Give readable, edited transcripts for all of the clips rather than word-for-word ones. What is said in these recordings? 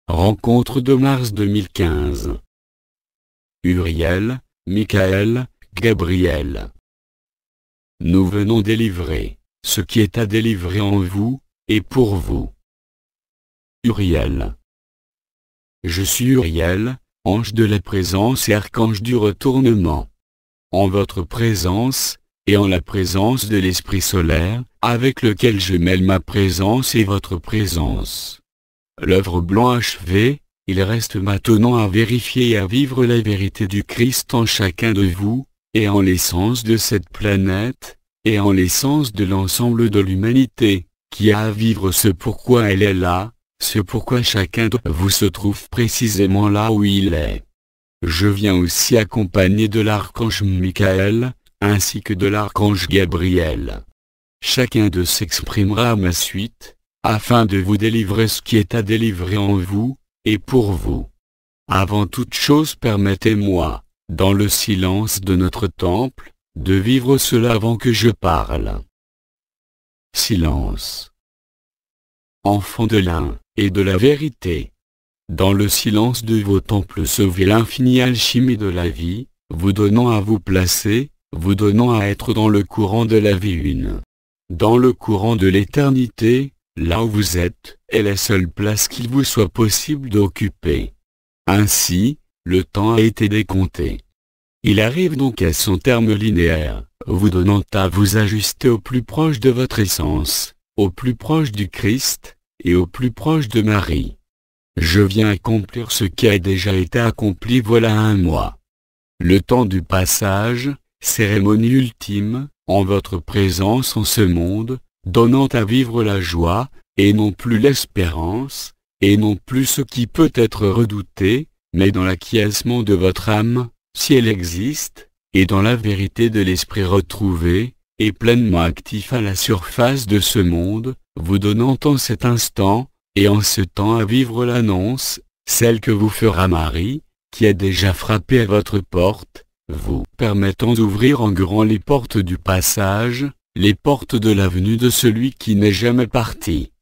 Rencontre de mars 2015. Uriel, Michael, Gabriel. Nous venons délivrer ce qui est à délivrer en vous, et pour vous. Uriel. Je suis Uriel, ange de la présence et archange du retournement. En votre présence, et en la présence de l'Esprit solaire, avec lequel je mêle ma présence et votre présence. L'œuvre blanc achevée, il reste maintenant à vérifier et à vivre la vérité du Christ en chacun de vous, et en l'essence de cette planète, et en l'essence de l'ensemble de l'humanité, qui a à vivre ce pourquoi elle est là, ce pourquoi chacun de vous se trouve précisément là où il est. Je viens aussi accompagné de l'archange Michael, ainsi que de l'archange Gabriel. Chacun d'eux s'exprimera à ma suite, afin de vous délivrer ce qui est à délivrer en vous, et pour vous. Avant toute chose, permettez-moi, dans le silence de notre temple, de vivre cela avant que je parle. Silence. Enfants de l'un, et de la vérité. Dans le silence de vos temples se vit l'infinie alchimie de la vie, vous donnant à vous placer, vous donnant à être dans le courant de la vie une. Dans le courant de l'éternité, là où vous êtes, est la seule place qu'il vous soit possible d'occuper. Ainsi, le temps a été décompté. Il arrive donc à son terme linéaire, vous donnant à vous ajuster au plus proche de votre essence, au plus proche du Christ, et au plus proche de Marie. Je viens accomplir ce qui a déjà été accompli voilà un mois. Le temps du passage, cérémonie ultime, en votre présence en ce monde, donnant à vivre la joie, et non plus l'espérance, et non plus ce qui peut être redouté, mais dans l'acquiescement de votre âme, si elle existe, et dans la vérité de l'esprit retrouvé, et pleinement actif à la surface de ce monde, vous donnant en cet instant, et en ce temps à vivre l'annonce, celle que vous fera Marie, qui a déjà frappé à votre porte, vous permettant d'ouvrir en grand les portes du passage, les portes de la venue de celui qui n'est jamais parti.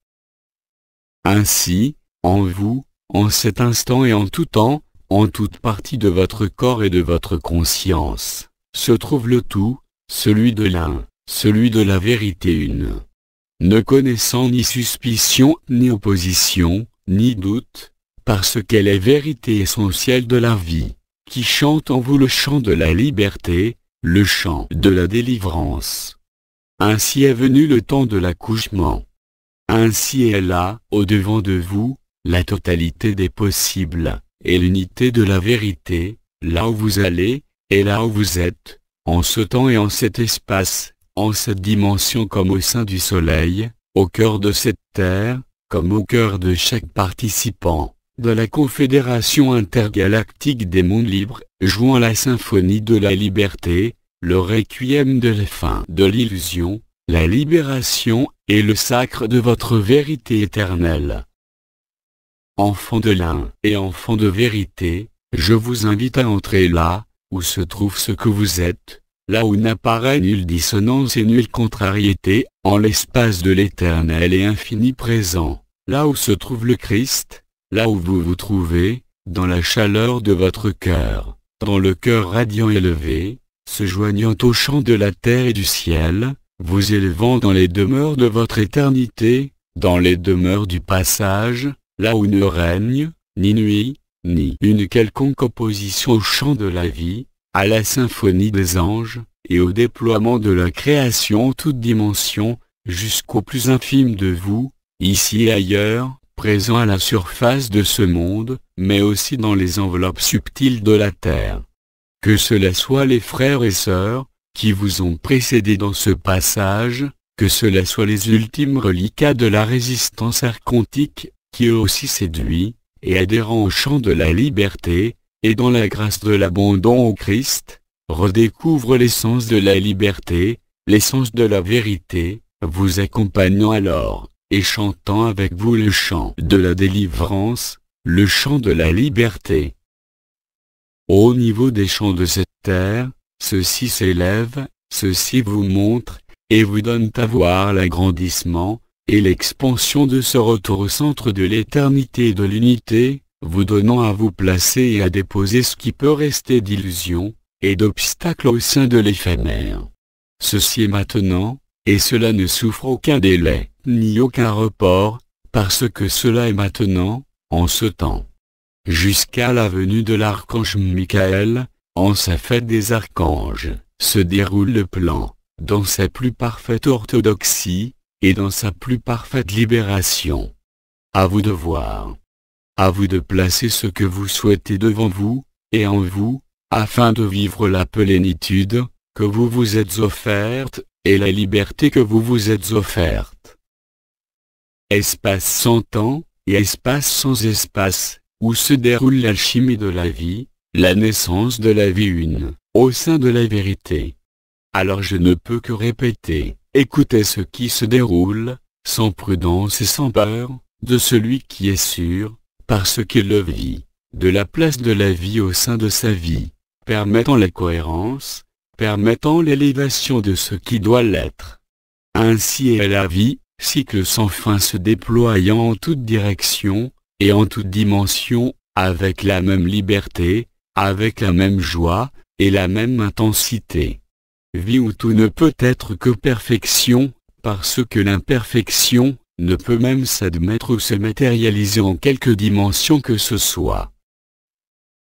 Ainsi, en vous, en cet instant et en tout temps, en toute partie de votre corps et de votre conscience, se trouve le tout, celui de l'un, celui de la vérité une. Ne connaissant ni suspicion, ni opposition, ni doute, parce qu'elle est vérité essentielle de la vie, qui chante en vous le chant de la liberté, le chant de la délivrance. Ainsi est venu le temps de l'accouchement. Ainsi est là, au-devant de vous, la totalité des possibles, et l'unité de la vérité, là où vous allez, et là où vous êtes, en ce temps et en cet espace, en cette dimension comme au sein du soleil, au cœur de cette terre, comme au cœur de chaque participant, de la confédération intergalactique des mondes libres, jouant la symphonie de la liberté, le requiem de la fin de l'illusion, la libération, et le sacre de votre vérité éternelle. Enfants de l'un et enfants de vérité, je vous invite à entrer là, où se trouve ce que vous êtes, là où n'apparaît nulle dissonance et nulle contrariété, en l'espace de l'éternel et infini présent, là où se trouve le Christ, là où vous vous trouvez, dans la chaleur de votre cœur, dans le cœur radiant élevé, se joignant au chant de la terre et du ciel, vous élevant dans les demeures de votre éternité, dans les demeures du passage, là où ne règne, ni nuit, ni une quelconque opposition au chant de la vie, à la symphonie des anges, et au déploiement de la création en toute dimension, jusqu'au plus infime de vous, ici et ailleurs, présent à la surface de ce monde, mais aussi dans les enveloppes subtiles de la terre. Que cela soit les frères et sœurs, qui vous ont précédés dans ce passage, que cela soit les ultimes reliquats de la résistance archontique, qui eux aussi séduits, et adhérant au chant de la liberté, et dans la grâce de l'abandon au Christ, redécouvrent l'essence de la liberté, l'essence de la vérité, vous accompagnant alors, et chantant avec vous le chant de la délivrance, le chant de la liberté. Au niveau des champs de cette terre, ceux-ci s'élèvent, ceux-ci vous montrent, et vous donnent à voir l'agrandissement, et l'expansion de ce retour au centre de l'éternité et de l'unité, vous donnant à vous placer et à déposer ce qui peut rester d'illusion, et d'obstacle au sein de l'éphémère. Ceci est maintenant, et cela ne souffre aucun délai, ni aucun report, parce que cela est maintenant, en ce temps. Jusqu'à la venue de l'archange Michael, en sa fête des archanges, se déroule le plan, dans sa plus parfaite orthodoxie, et dans sa plus parfaite libération. À vous de voir. À vous de placer ce que vous souhaitez devant vous, et en vous, afin de vivre la plénitude, que vous vous êtes offerte, et la liberté que vous vous êtes offerte. Espace sans temps, et espace sans espace, où se déroule l'alchimie de la vie, la naissance de la vie une, au sein de la vérité. Alors je ne peux que répéter, écoutez ce qui se déroule, sans prudence et sans peur, de celui qui est sûr, parce qu'il le vit, de la place de la vie au sein de sa vie, permettant la cohérence, permettant l'élévation de ce qui doit l'être. Ainsi est la vie, cycle sans fin se déployant en toute direction, et en toute dimension, avec la même liberté, avec la même joie, et la même intensité. Vie où tout ne peut être que perfection, parce que l'imperfection ne peut même s'admettre ou se matérialiser en quelque dimension que ce soit.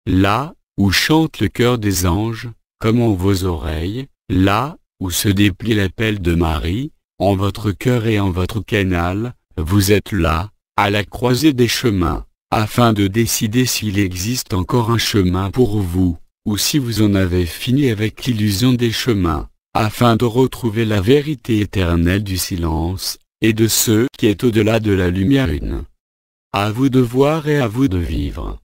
Là, où chante le chœur des anges, comme en vos oreilles, là, où se déplie l'appel de Marie, en votre cœur et en votre canal, vous êtes là, à la croisée des chemins, afin de décider s'il existe encore un chemin pour vous, ou si vous en avez fini avec l'illusion des chemins, afin de retrouver la vérité éternelle du silence, et de ce qui est au-delà de la lumière une. À vous de voir et à vous de vivre.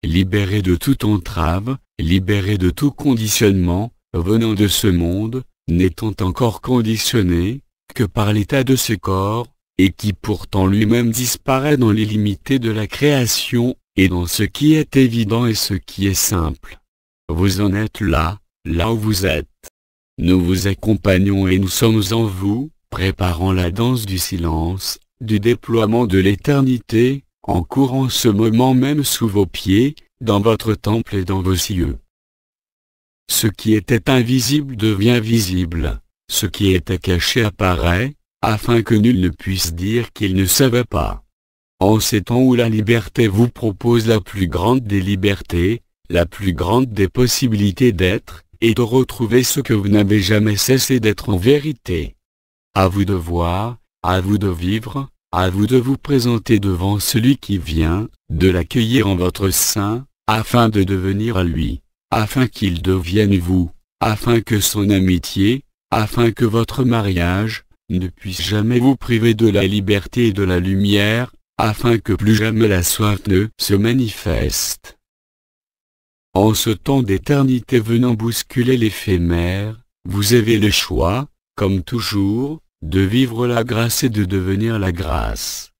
Libéré de toute entrave, libéré de tout conditionnement, venant de ce monde, n'étant encore conditionné, que par l'état de ce corps, et qui pourtant lui-même disparaît dans l'illimité de la création, et dans ce qui est évident et ce qui est simple. Vous en êtes là, là où vous êtes. Nous vous accompagnons et nous sommes en vous, préparant la danse du silence, du déploiement de l'éternité, en courant ce moment même sous vos pieds, dans votre temple et dans vos cieux. Ce qui était invisible devient visible, ce qui était caché apparaît, afin que nul ne puisse dire qu'il ne savait pas. En ces temps où la liberté vous propose la plus grande des libertés, la plus grande des possibilités d'être, et de retrouver ce que vous n'avez jamais cessé d'être en vérité. À vous de voir, à vous de vivre, à vous de vous présenter devant celui qui vient, de l'accueillir en votre sein, afin de devenir à lui, afin qu'il devienne vous, afin que son amitié, afin que votre mariage, ne puisse jamais vous priver de la liberté et de la lumière, afin que plus jamais la soif ne se manifeste. En ce temps d'éternité venant bousculer l'éphémère, vous avez le choix, comme toujours, de vivre la grâce et de devenir la grâce.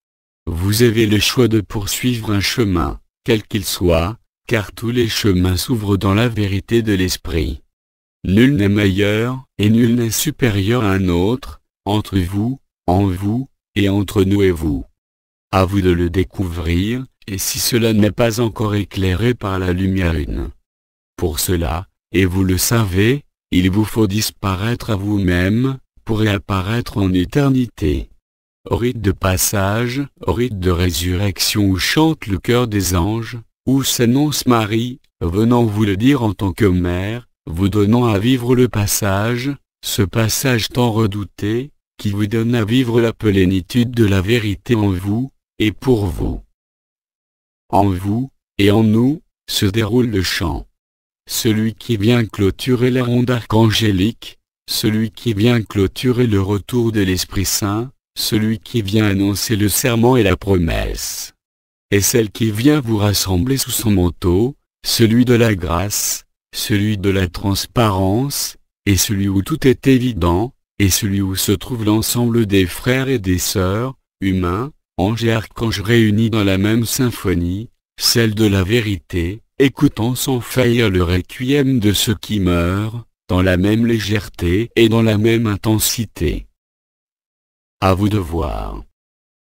Vous avez le choix de poursuivre un chemin, quel qu'il soit, car tous les chemins s'ouvrent dans la vérité de l'esprit. Nul n'est meilleur, et nul n'est supérieur à un autre, entre vous, en vous, et entre nous et vous. À vous de le découvrir, et si cela n'est pas encore éclairé par la lumière une. Pour cela, et vous le savez, il vous faut disparaître à vous-même, pour réapparaître en éternité. Rite de passage, rite de résurrection où chante le chœur des anges, où s'annonce Marie, venant vous le dire en tant que mère, vous donnant à vivre le passage, ce passage tant redouté, qui vous donne à vivre la plénitude de la vérité en vous, et pour vous. En vous, et en nous, se déroule le chant. Celui qui vient clôturer la ronde archangélique, celui qui vient clôturer le retour de l'Esprit Saint, celui qui vient annoncer le serment et la promesse. Et celle qui vient vous rassembler sous son manteau, celui de la grâce, celui de la transparence, et celui où tout est évident, et celui où se trouve l'ensemble des frères et des sœurs, humains, anges et archanges réunis dans la même symphonie, celle de la vérité, écoutant sans faillir le requiem de ceux qui meurent, dans la même légèreté et dans la même intensité. À vous de voir.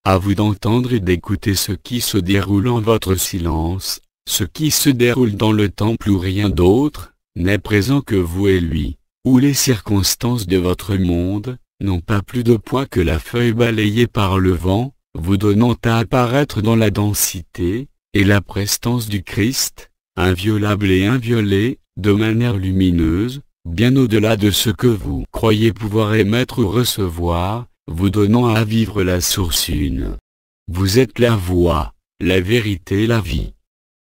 À vous d'entendre et d'écouter ce qui se déroule en votre silence, ce qui se déroule dans le temple où rien d'autre n'est présent que vous et lui, où les circonstances de votre monde n'ont pas plus de poids que la feuille balayée par le vent, vous donnant à apparaître dans la densité et la prestance du Christ, inviolable et inviolé, de manière lumineuse, bien au-delà de ce que vous croyez pouvoir émettre ou recevoir, vous donnant à vivre la source une. Vous êtes la voie, la vérité et la vie.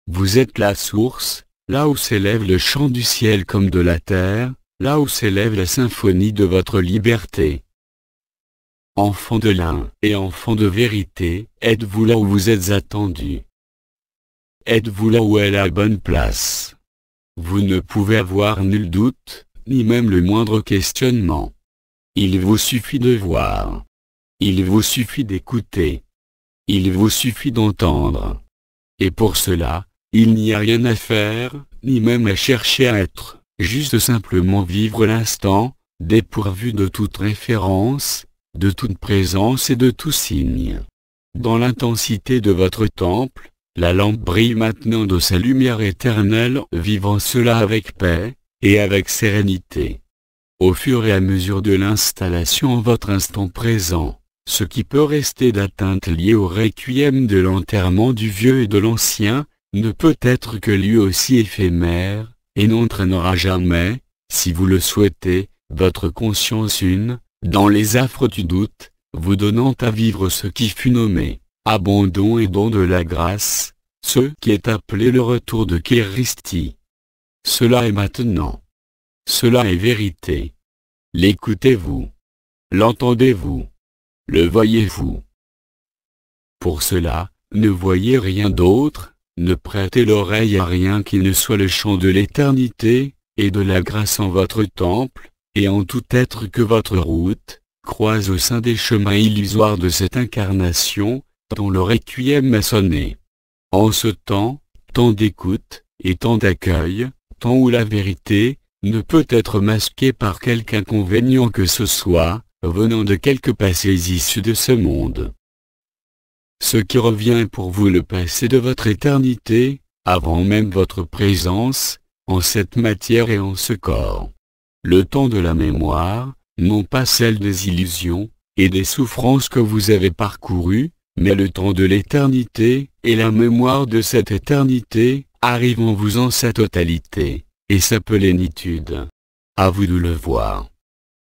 Vous êtes la source, là où s'élève le chant du ciel comme de la terre, là où s'élève la symphonie de votre liberté. Enfant de l'un et enfant de vérité, êtes-vous là où vous êtes attendu? Êtes-vous là où est la bonne place? Vous ne pouvez avoir nul doute, ni même le moindre questionnement. Il vous suffit de voir. Il vous suffit d'écouter. Il vous suffit d'entendre. Et pour cela, il n'y a rien à faire, ni même à chercher à être, juste simplement vivre l'instant, dépourvu de toute référence, de toute présence et de tout signe. Dans l'intensité de votre temple, la lampe brille maintenant de sa lumière éternelle, vivant cela avec paix, et avec sérénité. Au fur et à mesure de l'installation en votre instant présent, ce qui peut rester d'atteinte lié au requiem de l'enterrement du vieux et de l'ancien, ne peut être que lui aussi éphémère, et n'entraînera jamais, si vous le souhaitez, votre conscience une, dans les affres du doute, vous donnant à vivre ce qui fut nommé abandon et don de la grâce, ce qui est appelé le retour de Kéristi. Cela est maintenant. Cela est vérité. L'écoutez-vous? L'entendez-vous? Le voyez-vous? Pour cela, ne voyez rien d'autre, ne prêtez l'oreille à rien qui ne soit le chant de l'éternité, et de la grâce en votre temple, et en tout être que votre route croise au sein des chemins illusoires de cette incarnation, dont le requiem a sonné. En ce temps d'écoute, et temps d'accueil, temps où la vérité ne peut être masquée par quelque inconvénient que ce soit, venant de quelque passé issu de ce monde. Ce qui revient pour vous le passé de votre éternité, avant même votre présence, en cette matière et en ce corps. Le temps de la mémoire, non pas celle des illusions, et des souffrances que vous avez parcourues, mais le temps de l'éternité, et la mémoire de cette éternité, arrive en vous en sa totalité, et sa plénitude. À vous de le voir.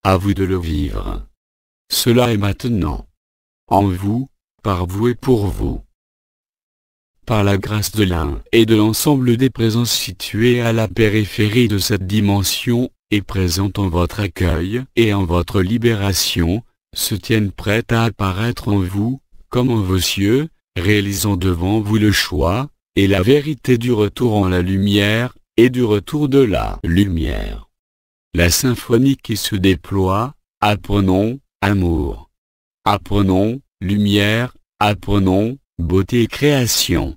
À vous de le vivre. Cela est maintenant. En vous, par vous et pour vous. Par la grâce de l'un et de l'ensemble des présences situées à la périphérie de cette dimension, et présentes en votre accueil et en votre libération, se tiennent prêtes à apparaître en vous, comme en vos cieux, réalisant devant vous le choix, et la vérité du retour en la lumière, et du retour de la lumière. La symphonie qui se déploie, apprenons, amour. Apprenons, lumière, apprenons, beauté et création.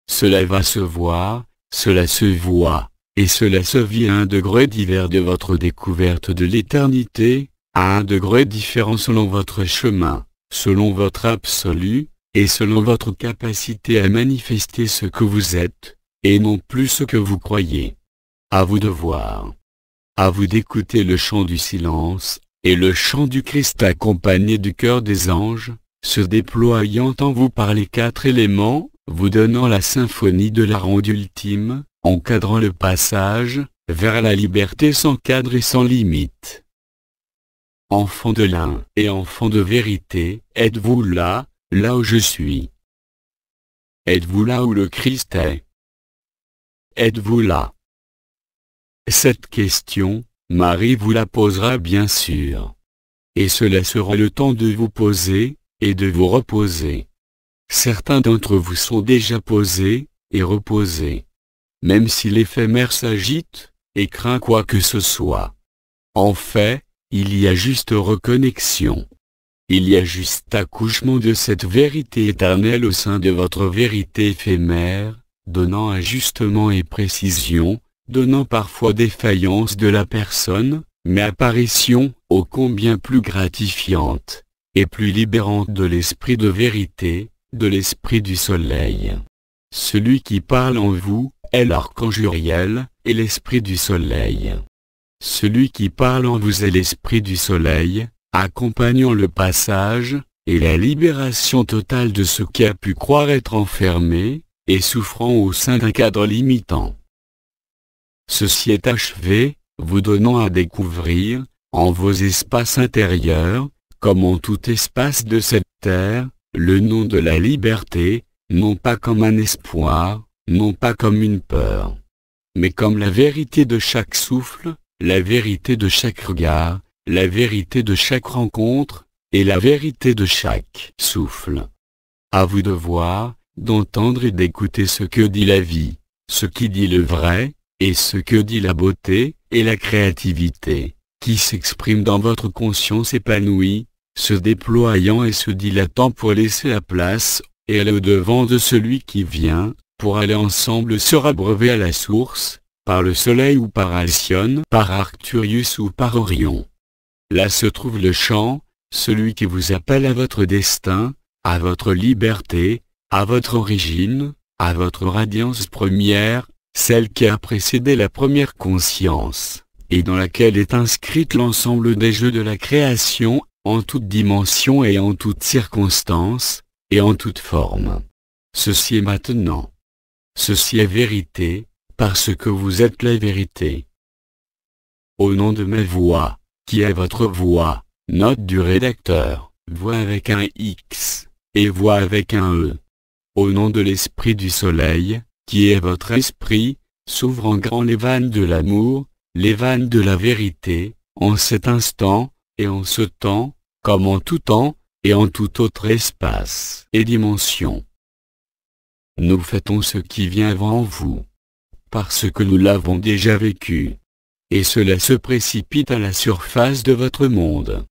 Cela va se voir, cela se voit, et cela se vit à un degré divers de votre découverte de l'éternité, à un degré différent selon votre chemin, selon votre absolu, et selon votre capacité à manifester ce que vous êtes, et non plus ce que vous croyez. À vous de voir. À vous d'écouter le chant du silence, et le chant du Christ accompagné du chœur des anges, se déployant en vous par les quatre éléments, vous donnant la symphonie de la ronde ultime, encadrant le passage vers la liberté sans cadre et sans limite. Enfant de l'un et enfant de vérité, êtes-vous là, là où je suis? Êtes-vous là où le Christ est? Êtes-vous là? Cette question, Marie vous la posera bien sûr. Et cela sera le temps de vous poser, et de vous reposer. Certains d'entre vous sont déjà posés, et reposés. Même si l'éphémère s'agite, et craint quoi que ce soit. En fait, il y a juste reconnexion. Il y a juste accouchement de cette vérité éternelle au sein de votre vérité éphémère, donnant ajustement et précision, donnant parfois défaillance de la personne, mais apparition ô combien plus gratifiante, et plus libérante de l'esprit de vérité, de l'esprit du soleil. Celui qui parle en vous est l'archange Uriel, et l'esprit du soleil. Celui qui parle en vous est l'esprit du soleil, accompagnant le passage, et la libération totale de ce qui a pu croire être enfermé, et souffrant au sein d'un cadre limitant. Ceci est achevé, vous donnant à découvrir, en vos espaces intérieurs, comme en tout espace de cette terre, le nom de la liberté, non pas comme un espoir, non pas comme une peur, mais comme la vérité de chaque souffle, la vérité de chaque regard, la vérité de chaque rencontre, et la vérité de chaque souffle. À vous de voir, d'entendre et d'écouter ce que dit la vie, ce qui dit le vrai, et ce que dit la beauté, et la créativité, qui s'exprime dans votre conscience épanouie, se déployant et se dilatant pour laisser la place, et aller au-devant de celui qui vient, pour aller ensemble se rabreuver à la source, par le soleil ou par Alcyone, par Arcturus ou par Orion. Là se trouve le champ, celui qui vous appelle à votre destin, à votre liberté, à votre origine, à votre radiance première, celle qui a précédé la première conscience, et dans laquelle est inscrite l'ensemble des jeux de la création, en toute dimension et en toute circonstance, et en toute forme. Ceci est maintenant. Ceci est vérité, parce que vous êtes la vérité. Au nom de ma voix, qui est votre voix, note du rédacteur, voix avec un X, et voix avec un E. Au nom de l'esprit du soleil, qui est votre esprit, s'ouvrent en grand les vannes de l'amour, les vannes de la vérité, en cet instant, et en ce temps, comme en tout temps, et en tout autre espace et dimension. Nous fêtons ce qui vient avant vous, parce que nous l'avons déjà vécu. Et cela se précipite à la surface de votre monde.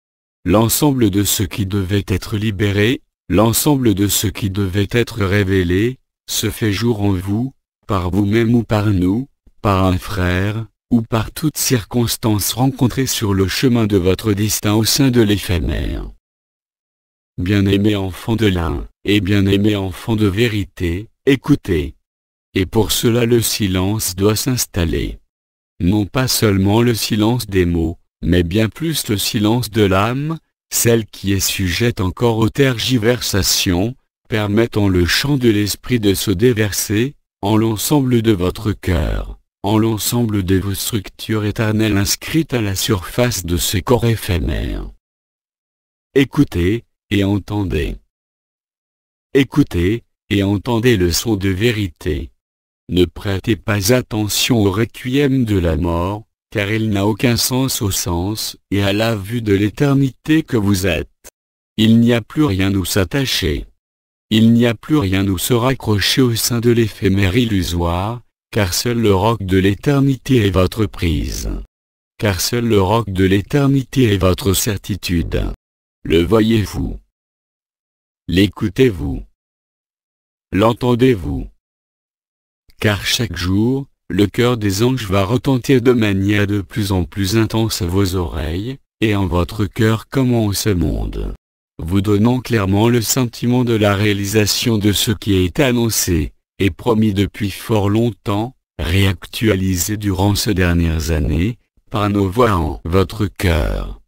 L'ensemble de ce qui devait être libéré, l'ensemble de ce qui devait être révélé, se fait jour en vous, par vous-même ou par nous, par un frère, ou par toute circonstance rencontrée sur le chemin de votre destin au sein de l'éphémère. Bien-aimés enfants de l'un, et bien-aimés enfants de vérité, écoutez. Et pour cela le silence doit s'installer. Non pas seulement le silence des mots, mais bien plus le silence de l'âme, celle qui est sujette encore aux tergiversations, permettant le chant de l'esprit de se déverser, en l'ensemble de votre cœur, en l'ensemble de vos structures éternelles inscrites à la surface de ce corps éphémère. Écoutez, et entendez. Écoutez, et entendez le son de vérité. Ne prêtez pas attention au requiem de la mort, car il n'a aucun sens au sens et à la vue de l'éternité que vous êtes. Il n'y a plus rien où s'attacher. Il n'y a plus rien où se raccrocher au sein de l'éphémère illusoire, car seul le roc de l'éternité est votre prise. Car seul le roc de l'éternité est votre certitude. Le voyez-vous? L'écoutez-vous? L'entendez-vous? Car chaque jour, le cœur des anges va retentir de manière de plus en plus intense à vos oreilles, et en votre cœur comme en ce monde, vous donnant clairement le sentiment de la réalisation de ce qui a été annoncé, et promis depuis fort longtemps, réactualisé durant ces dernières années, par nos voix en votre cœur.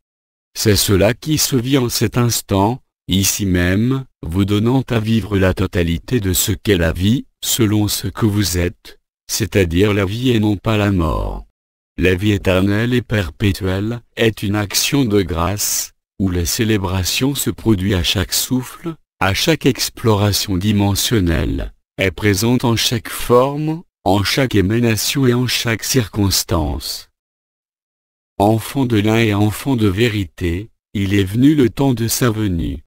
C'est cela qui se vit en cet instant, ici même, vous donnant à vivre la totalité de ce qu'est la vie, selon ce que vous êtes, c'est-à-dire la vie et non pas la mort. La vie éternelle et perpétuelle est une action de grâce, où la célébration se produit à chaque souffle, à chaque exploration dimensionnelle, est présente en chaque forme, en chaque émanation et en chaque circonstance. Enfant de l'un et enfant de vérité, il est venu le temps de sa venue.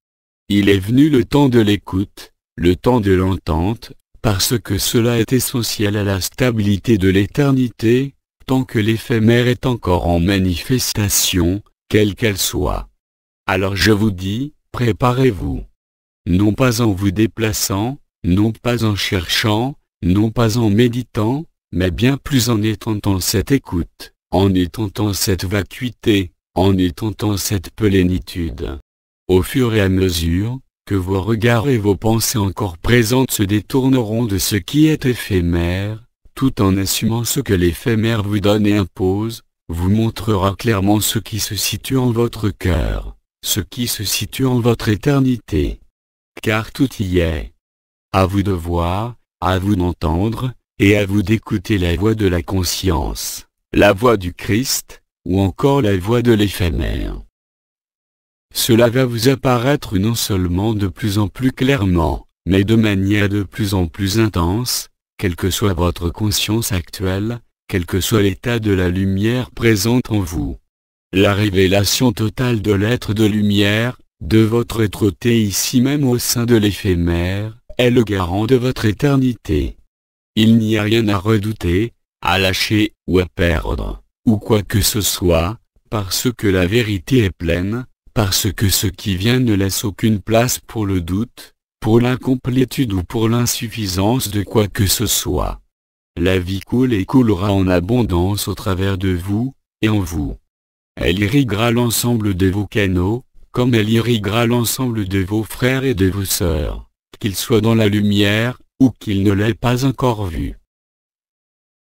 Il est venu le temps de l'écoute, le temps de l'entente, parce que cela est essentiel à la stabilité de l'éternité, tant que l'éphémère est encore en manifestation, quelle qu'elle soit. Alors je vous dis, préparez-vous. Non pas en vous déplaçant, non pas en cherchant, non pas en méditant, mais bien plus en étentant cette écoute, en étentant cette vacuité, en étentant cette plénitude. au fur et à mesure que vos regards et vos pensées encore présentes se détourneront de ce qui est éphémère, tout en assumant ce que l'éphémère vous donne et impose, vous montrera clairement ce qui se situe en votre cœur, ce qui se situe en votre éternité. Car tout y est. À vous de voir, à vous d'entendre, et à vous d'écouter la voix de la conscience, la voix du Christ, ou encore la voix de l'éphémère. Cela va vous apparaître non seulement de plus en plus clairement, mais de manière de plus en plus intense, quelle que soit votre conscience actuelle, quel que soit l'état de la lumière présente en vous. La révélation totale de l'être de lumière, de votre êtreté ici même au sein de l'éphémère, est le garant de votre éternité. Il n'y a rien à redouter, à lâcher ou à perdre, ou quoi que ce soit, parce que la vérité est pleine, parce que ce qui vient ne laisse aucune place pour le doute, pour l'incomplétude ou pour l'insuffisance de quoi que ce soit. La vie coule et coulera en abondance au travers de vous, et en vous. Elle irriguera l'ensemble de vos canaux, comme elle irriguera l'ensemble de vos frères et de vos sœurs, qu'ils soient dans la lumière, ou qu'ils ne l'aient pas encore vu.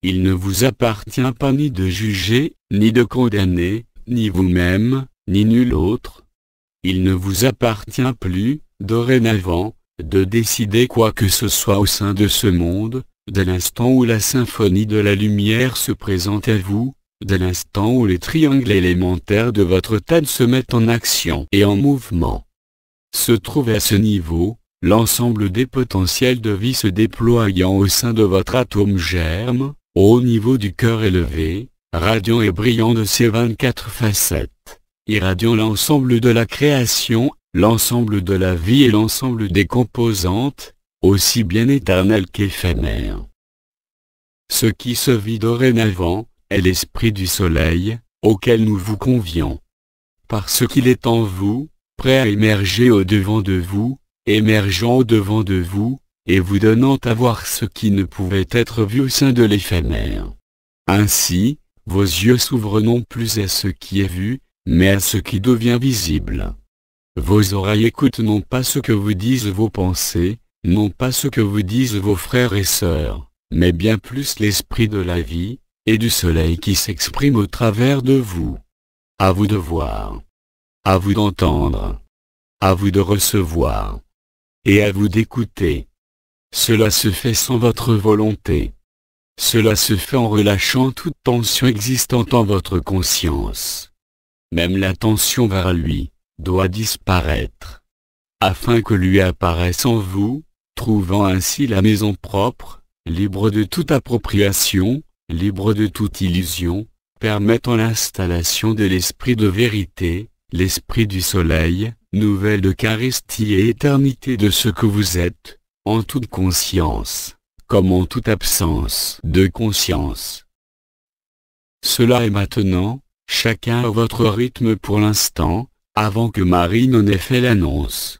Il ne vous appartient pas ni de juger, ni de condamner, ni vous-même, ni nul autre. Il ne vous appartient plus, dorénavant, de décider quoi que ce soit au sein de ce monde, dès l'instant où la symphonie de la lumière se présente à vous, dès l'instant où les triangles élémentaires de votre tête se mettent en action et en mouvement. Se trouve à ce niveau, l'ensemble des potentiels de vie se déployant au sein de votre atome germe, au niveau du cœur élevé, radiant et brillant de ses 24 facettes, irradiant l'ensemble de la création, l'ensemble de la vie et l'ensemble des composantes, aussi bien éternelles qu'éphémères. Ce qui se vit dorénavant, est l'esprit du soleil, auquel nous vous convions. Parce qu'il est en vous, prêt à émerger au-devant de vous, émergeant au-devant de vous, et vous donnant à voir ce qui ne pouvait être vu au sein de l'éphémère. Ainsi, vos yeux s'ouvrent non plus à ce qui est vu, mais à ce qui devient visible. Vos oreilles écoutent non pas ce que vous disent vos pensées, non pas ce que vous disent vos frères et sœurs, mais bien plus l'esprit de la vie, et du soleil qui s'exprime au travers de vous. À vous de voir. À vous d'entendre. À vous de recevoir. Et à vous d'écouter. Cela se fait sans votre volonté. Cela se fait en relâchant toute tension existante en votre conscience. Même la tension vers lui, doit disparaître. Afin que lui apparaisse en vous, trouvant ainsi la maison propre, libre de toute appropriation, libre de toute illusion, permettant l'installation de l'esprit de vérité, l'esprit du soleil, nouvelle Eucharistie et éternité de ce que vous êtes, en toute conscience, comme en toute absence de conscience. Cela est maintenant, chacun à votre rythme pour l'instant, avant que Marie n'en ait fait l'annonce.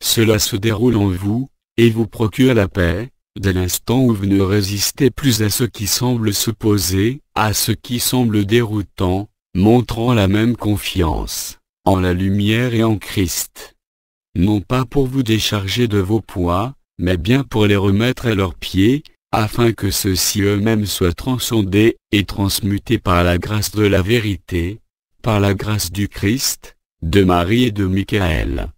Cela se déroule en vous, et vous procure la paix, dès l'instant où vous ne résistez plus à ce qui semble s'opposer, à ce qui semble déroutant, montrant la même confiance, en la lumière et en Christ. Non pas pour vous décharger de vos poids, mais bien pour les remettre à leurs pieds, afin que ceux-ci eux-mêmes soient transcendés et transmutés par la grâce de la vérité, par la grâce du Christ, de Marie et de Michael.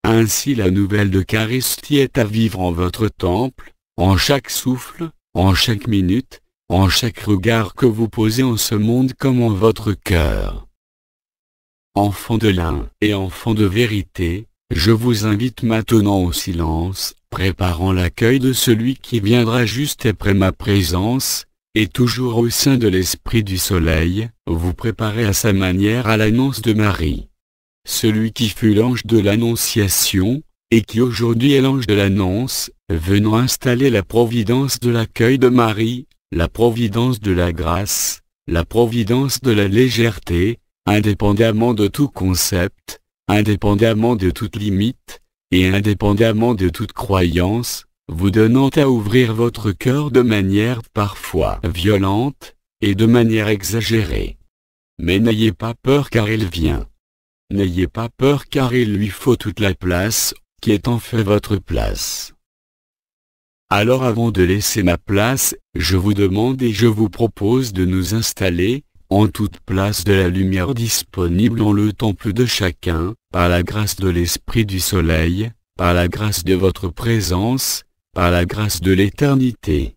Ainsi la nouvelle d'Eucharistie est à vivre en votre temple, en chaque souffle, en chaque minute, en chaque regard que vous posez en ce monde comme en votre cœur. Enfants de l'un et enfants de vérité, je vous invite maintenant au silence, préparant l'accueil de celui qui viendra juste après ma présence, et toujours au sein de l'esprit du soleil, vous préparez à sa manière à l'annonce de Marie. Celui qui fut l'ange de l'Annonciation, et qui aujourd'hui est l'ange de l'annonce, venant installer la providence de l'accueil de Marie, la providence de la grâce, la providence de la légèreté, indépendamment de tout concept, indépendamment de toute limite, et indépendamment de toute croyance, vous donnant à ouvrir votre cœur de manière parfois violente, et de manière exagérée. Mais n'ayez pas peur car il vient. n'ayez pas peur car il lui faut toute la place, qui est en fait votre place. Alors avant de laisser ma place, je vous demande et je vous propose de nous installer, en toute place de la lumière disponible dans le temple de chacun, par la grâce de l'Esprit du Soleil, par la grâce de votre présence, par la grâce de l'éternité.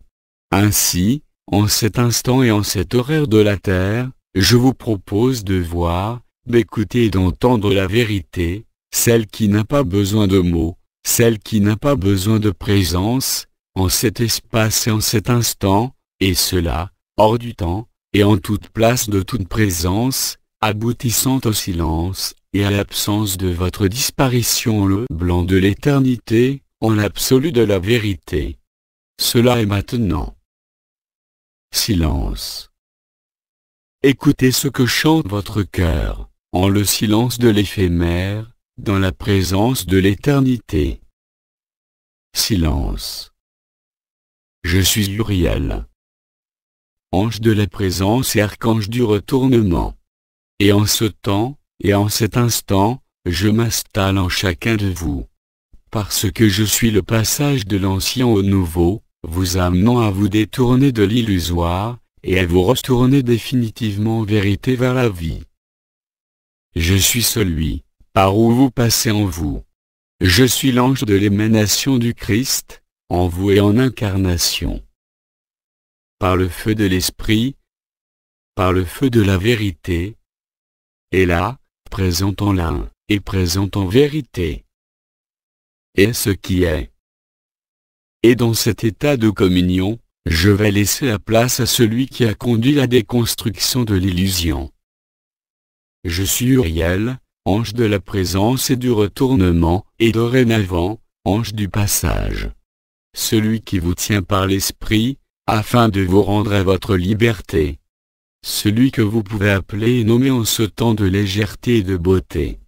Ainsi, en cet instant et en cet horaire de la terre, je vous propose de voir, d'écouter et d'entendre la vérité, celle qui n'a pas besoin de mots, celle qui n'a pas besoin de présence, en cet espace et en cet instant, et cela, hors du temps, et en toute place de toute présence, aboutissant au silence, et à l'absence de votre disparition le blanc de l'éternité, en l'absolu de la vérité. Cela est maintenant. Silence. Écoutez ce que chante votre cœur, en le silence de l'éphémère, dans la présence de l'éternité. Silence. Je suis Uriel, ange de la présence et archange du retournement. Et en ce temps, et en cet instant, je m'installe en chacun de vous. Parce que je suis le passage de l'ancien au nouveau, vous amenant à vous détourner de l'illusoire, et à vous retourner définitivement en vérité vers la vie. Je suis celui, par où vous passez en vous. Je suis l'ange de l'émanation du Christ, en vous et en incarnation. Par le feu de l'Esprit, par le feu de la vérité, et là, présent en l'un, et présent en vérité. Et ce qui est. Et dans cet état de communion, je vais laisser la place à celui qui a conduit la déconstruction de l'illusion. Je suis Uriel, ange de la présence et du retournement, et dorénavant, ange du passage. Celui qui vous tient par l'esprit, afin de vous rendre à votre liberté. Celui que vous pouvez appeler et nommer en ce temps de légèreté et de beauté.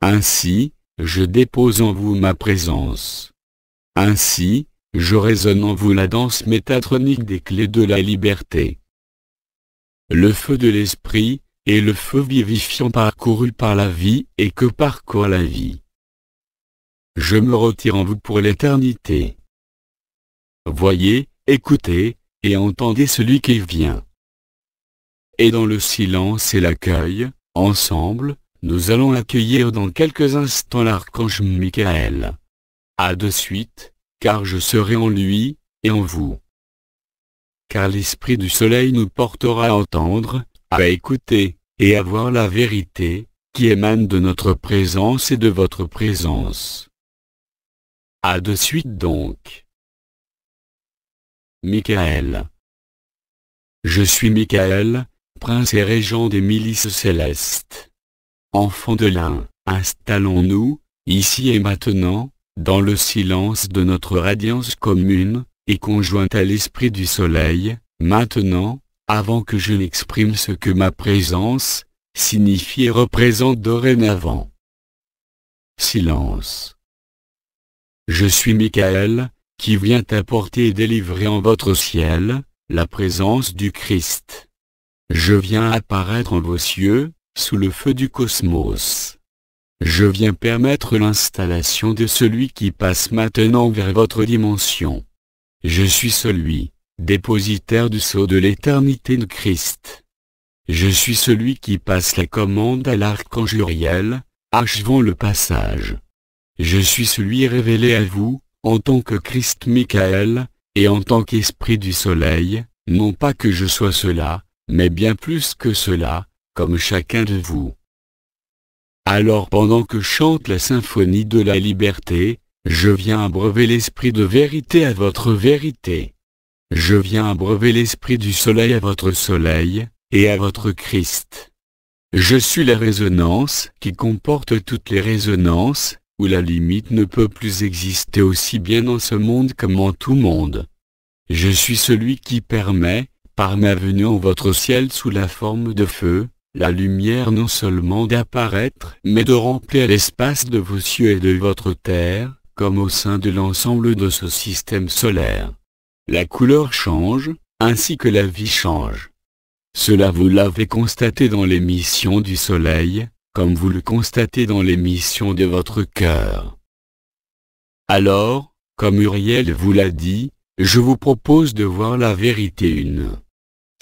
Ainsi, je dépose en vous ma présence. Ainsi, je résonne en vous la danse métatronique des clés de la liberté. Le feu de l'esprit, est le feu vivifiant parcouru par la vie et que parcourt la vie. Je me retire en vous pour l'éternité. Voyez, écoutez, et entendez celui qui vient. Et dans le silence et l'accueil, ensemble, nous allons accueillir dans quelques instants l'archange Michael. À de suite, car je serai en lui, et en vous. Car l'Esprit du Soleil nous portera à entendre, à écouter, et à voir la vérité, qui émane de notre présence et de votre présence. À de suite donc. Michael. Je suis Michael, prince et régent des milices célestes. Enfants de l'un, installons-nous, ici et maintenant, dans le silence de notre radiance commune, et conjointe à l'Esprit du Soleil, maintenant, avant que je n'exprime ce que ma présence signifie et représente dorénavant. Silence. Je suis Michael, qui vient apporter et délivrer en votre ciel, la présence du Christ. Je viens apparaître en vos cieux, sous le feu du cosmos. Je viens permettre l'installation de celui qui passe maintenant vers votre dimension. Je suis celui, dépositaire du sceau de l'éternité de Christ. Je suis celui qui passe la commande à l'archange Uriel, achevant le passage. Je suis celui révélé à vous, en tant que Christ Michael, et en tant qu'Esprit du Soleil, non pas que je sois cela, mais bien plus que cela, comme chacun de vous. Alors pendant que chante la symphonie de la liberté, je viens abreuver l'Esprit de vérité à votre vérité. Je viens abreuver l'Esprit du Soleil à votre Soleil, et à votre Christ. Je suis la résonance qui comporte toutes les résonances, où la limite ne peut plus exister aussi bien dans ce monde comme en tout monde. Je suis celui qui permet, par ma venue en votre ciel sous la forme de feu, la lumière non seulement d'apparaître, mais de remplir l'espace de vos cieux et de votre terre, comme au sein de l'ensemble de ce système solaire. La couleur change, ainsi que la vie change. Cela vous l'avez constaté dans l'émission du Soleil, comme vous le constatez dans l'émission de votre cœur. Alors, comme Uriel vous l'a dit, je vous propose de voir la vérité une.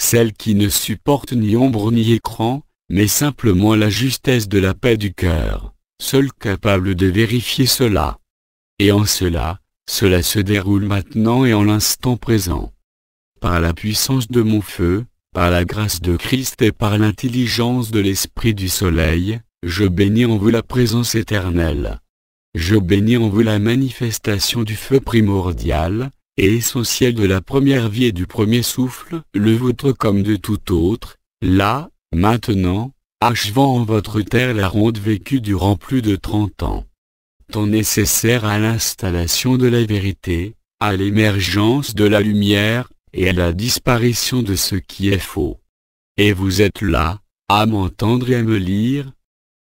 Celle qui ne supporte ni ombre ni écran, mais simplement la justesse de la paix du cœur, seule capable de vérifier cela. Et en cela, cela se déroule maintenant et en l'instant présent. Par la puissance de mon feu, par la grâce de Christ et par l'intelligence de l'Esprit du Soleil, je bénis en vous la présence éternelle. Je bénis en vous la manifestation du feu primordial, et essentiel de la première vie et du premier souffle, le vôtre comme de tout autre, là, maintenant, achevant en votre terre la ronde vécue durant plus de 30 ans. Temps nécessaire à l'installation de la vérité, à l'émergence de la lumière, et à la disparition de ce qui est faux. Et vous êtes là, à m'entendre et à me lire.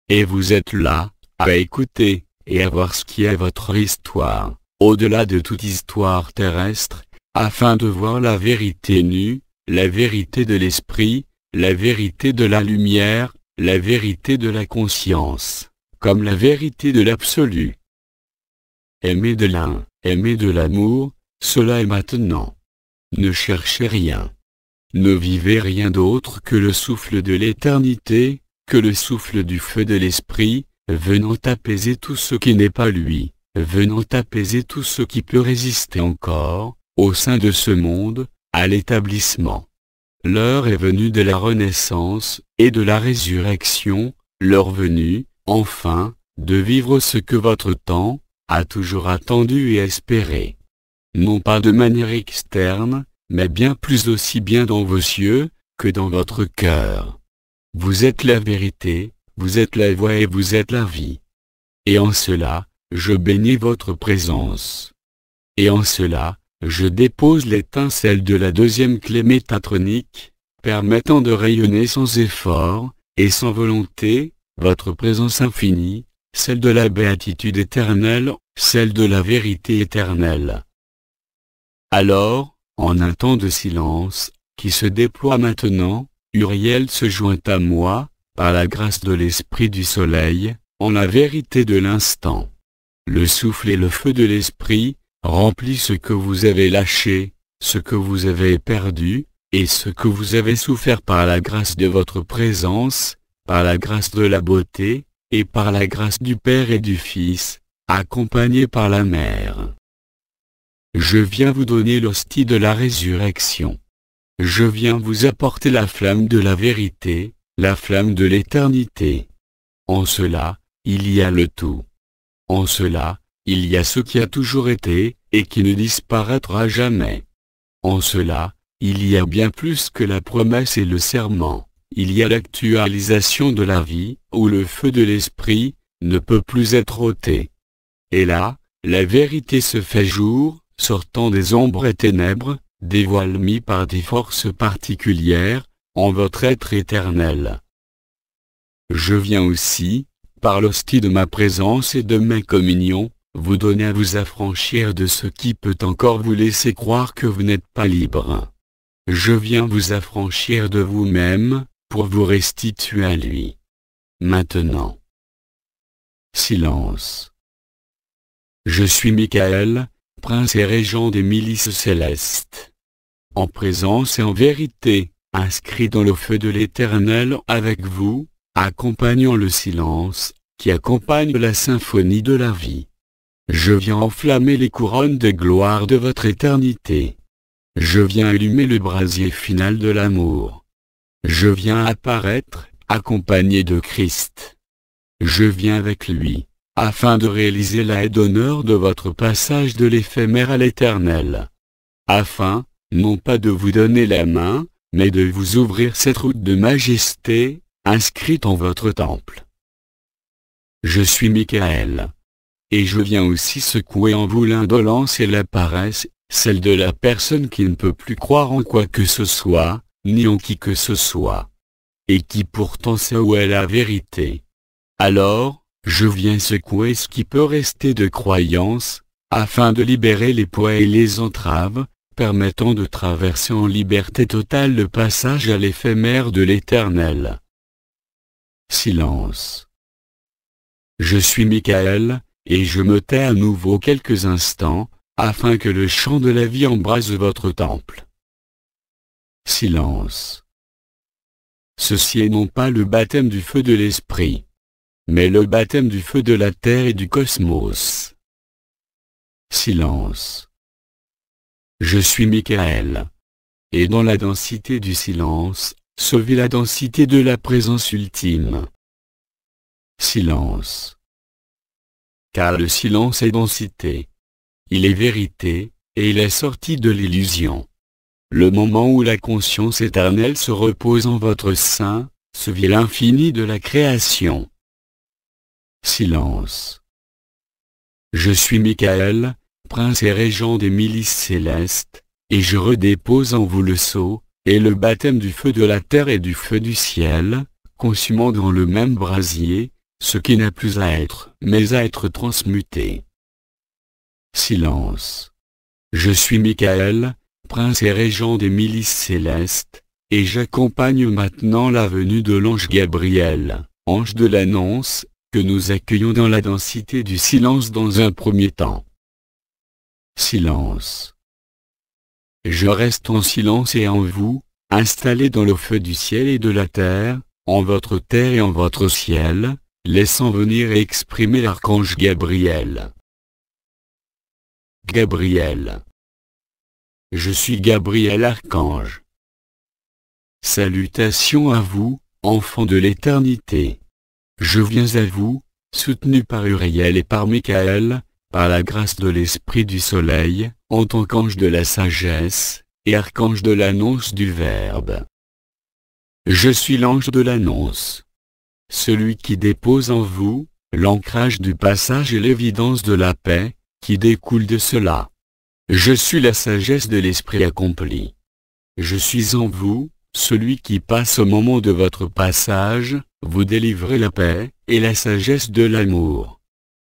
Et vous êtes là, à écouter, et à voir ce qui est votre histoire, au-delà de toute histoire terrestre, afin de voir la vérité nue, la vérité de l'esprit, la vérité de la lumière, la vérité de la conscience, comme la vérité de l'absolu. Aimez de l'un, aimez de l'amour, cela est maintenant. Ne cherchez rien. Ne vivez rien d'autre que le souffle de l'éternité, que le souffle du feu de l'esprit, venant apaiser tout ce qui n'est pas lui, venant apaiser tout ce qui peut résister encore, au sein de ce monde, à l'établissement. L'heure est venue de la renaissance, et de la résurrection, l'heure venue, enfin, de vivre ce que votre temps, a toujours attendu et espéré. Non pas de manière externe, mais bien plus aussi bien dans vos yeux, que dans votre cœur. Vous êtes la vérité, vous êtes la voie et vous êtes la vie. Et en cela, je bénis votre présence. Et en cela, je dépose l'étincelle de la deuxième clé métatronique, permettant de rayonner sans effort, et sans volonté, votre présence infinie, celle de la béatitude éternelle, celle de la vérité éternelle. Alors, en un temps de silence, qui se déploie maintenant, Uriel se joint à moi, par la grâce de l'Esprit du Soleil, en la vérité de l'instant. Le souffle et le feu de l'Esprit, remplit ce que vous avez lâché, ce que vous avez perdu, et ce que vous avez souffert par la grâce de votre présence, par la grâce de la beauté, et par la grâce du Père et du Fils, accompagnés par la Mère. Je viens vous donner l'hostie de la résurrection. Je viens vous apporter la flamme de la vérité, la flamme de l'éternité. En cela, il y a le tout. En cela, il y a ce qui a toujours été, et qui ne disparaîtra jamais. En cela, il y a bien plus que la promesse et le serment. Il y a l'actualisation de la vie, où le feu de l'esprit ne peut plus être ôté. Et là, la vérité se fait jour, sortant des ombres et ténèbres, des voiles mis par des forces particulières, en votre être éternel. Je viens aussi, par l'hostie de ma présence et de mes communions, vous donner à vous affranchir de ce qui peut encore vous laisser croire que vous n'êtes pas libre. Je viens vous affranchir de vous-même, pour vous restituer à lui. Maintenant. Silence. Je suis Michael, prince et régent des milices célestes. En présence et en vérité, inscrit dans le feu de l'Éternel avec vous, accompagnant le silence, qui accompagne la symphonie de la vie. Je viens enflammer les couronnes de gloire de votre éternité. Je viens allumer le brasier final de l'amour. Je viens apparaître, accompagné de Christ. Je viens avec lui, afin de réaliser la haie d'honneur de votre passage de l'éphémère à l'éternel. Afin, non pas de vous donner la main, mais de vous ouvrir cette route de majesté, inscrite en votre temple. Je suis Michael. Et je viens aussi secouer en vous l'indolence et la paresse, celle de la personne qui ne peut plus croire en quoi que ce soit, ni en qui que ce soit. Et qui pourtant sait où est la vérité. Alors, je viens secouer ce qui peut rester de croyance, afin de libérer les poids et les entraves, permettant de traverser en liberté totale le passage à l'éphémère de l'éternel. Silence. Je suis Michael, et je me tais à nouveau quelques instants, afin que le chant de la vie embrase votre temple. Silence. Ceci est non pas le baptême du feu de l'esprit, mais le baptême du feu de la terre et du cosmos. Silence. Je suis Michael. Et dans la densité du silence, se vit la densité de la présence ultime. Silence. Car le silence est densité. Il est vérité, et il est sorti de l'illusion. Le moment où la conscience éternelle se repose en votre sein, se vit l'infini de la création. Silence. Je suis Michael, prince et régent des milices célestes, et je redépose en vous le sceau, et le baptême du feu de la terre et du feu du ciel, consumant dans le même brasier, ce qui n'a plus à être, mais à être transmuté. Silence. Je suis Michael, prince et régent des milices célestes, et j'accompagne maintenant la venue de l'ange Gabriel, ange de l'annonce, que nous accueillons dans la densité du silence dans un premier temps. Silence. Je reste en silence et en vous, installé dans le feu du ciel et de la terre, en votre terre et en votre ciel, laissant venir et exprimer l'archange Gabriel. Gabriel. Je suis Gabriel archange. Salutations à vous, enfants de l'éternité. Je viens à vous, soutenu par Uriel et par Michael, par la grâce de l'Esprit du Soleil, en tant qu'ange de la sagesse, et archange de l'annonce du Verbe. Je suis l'ange de l'annonce. Celui qui dépose en vous, l'ancrage du passage et l'évidence de la paix, qui découle de cela. Je suis la sagesse de l'Esprit accompli. Je suis en vous, celui qui passe au moment de votre passage, vous délivrer la paix, et la sagesse de l'amour.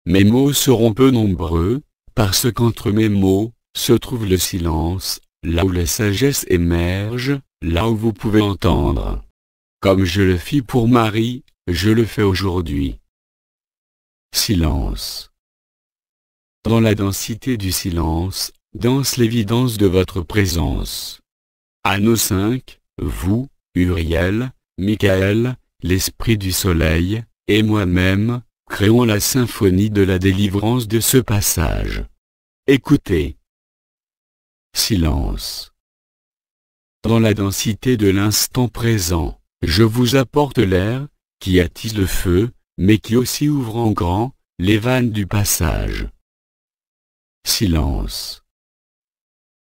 Mes mots seront peu nombreux, parce qu'entre mes mots, se trouve le silence, là où la sagesse émerge, là où vous pouvez entendre. Comme je le fis pour Marie, je le fais aujourd'hui. Silence. Dans la densité du silence, danse l'évidence de votre présence. À nos cinq, vous, Uriel, Michael, l'Esprit du Soleil, et moi-même, créons la symphonie de la délivrance de ce passage. Écoutez. Silence. Dans la densité de l'instant présent, je vous apporte l'air, qui attise le feu, mais qui aussi ouvre en grand, les vannes du passage. Silence.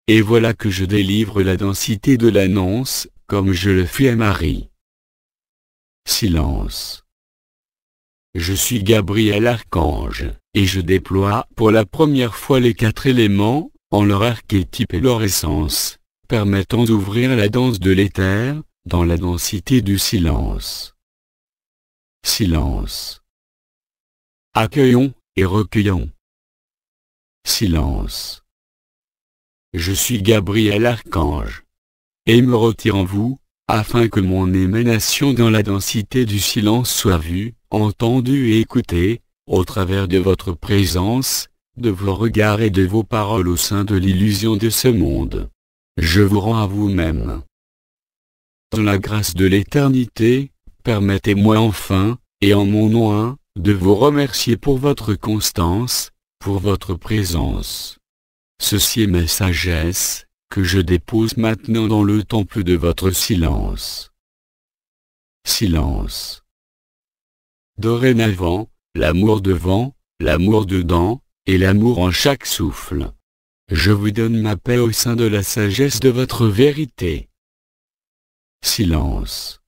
Et voilà que je délivre la densité de l'annonce, comme je le fis à Marie. Silence. Je suis Gabriel archange, et je déploie pour la première fois les 4 éléments, en leur archétype et leur essence, permettant d'ouvrir la danse de l'éther, dans la densité du silence. Silence. Accueillons, et recueillons. Silence. Je suis Gabriel archange. Et me retire en vous, afin que mon émanation dans la densité du silence soit vue, entendue et écoutée, au travers de votre présence, de vos regards et de vos paroles au sein de l'illusion de ce monde. Je vous rends à vous-même. Dans la grâce de l'éternité, permettez-moi enfin, et en mon nom de vous remercier pour votre constance, pour votre présence. Ceci est ma sagesse, que je dépose maintenant dans le temple de votre silence. Silence. Dorénavant, l'amour devant, l'amour dedans, et l'amour en chaque souffle. Je vous donne ma paix au sein de la sagesse de votre vérité. Silence.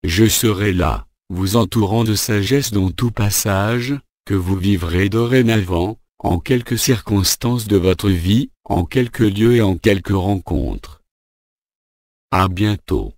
Je serai là, vous entourant de sagesse dans tout passage, que vous vivrez dorénavant, en quelques circonstances de votre vie, en quelques lieux et en quelques rencontres. À bientôt.